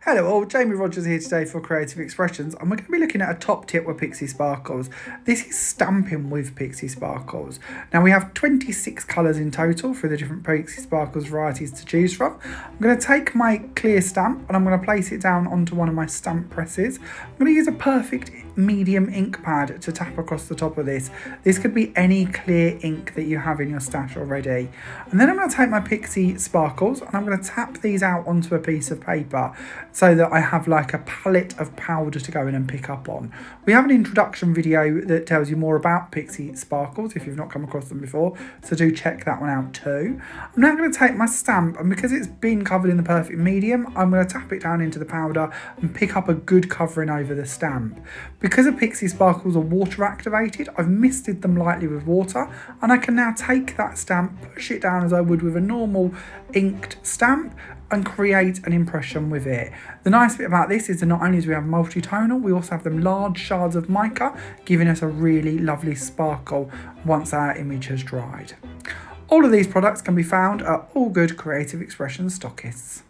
Hello all, Jamie Rodgers here today for Creative Expressions, and we're going to be looking at a top tip with Pixie Sparkles. This is stamping with Pixie Sparkles. Now we have 26 colours in total for the different Pixie Sparkles varieties to choose from. I'm going to take my clear stamp and I'm going to place it down onto one of my stamp presses. I'm going to use a perfect medium ink pad to tap across the top of this. This could be any clear ink that you have in your stash already. And then I'm going to take my Pixie Sparkles and I'm going to tap these out onto a piece of paper, so that I have like a palette of powder to go in and pick up on. We have an introduction video that tells you more about Pixie Sparkles if you've not come across them before, so do check that one out too. I'm now going to take my stamp, and because it's been covered in the perfect medium, I'm going to tap it down into the powder and pick up a good covering over the stamp. Because the Pixie Sparkles are water activated, I've misted them lightly with water, and I can now take that stamp, push it down as I would with a normal inked stamp, and create an impression with it. The nice bit about this is that not only do we have multi-tonal, we also have them large shards of mica, giving us a really lovely sparkle once our image has dried. All of these products can be found at all good Creative Expressions stockists.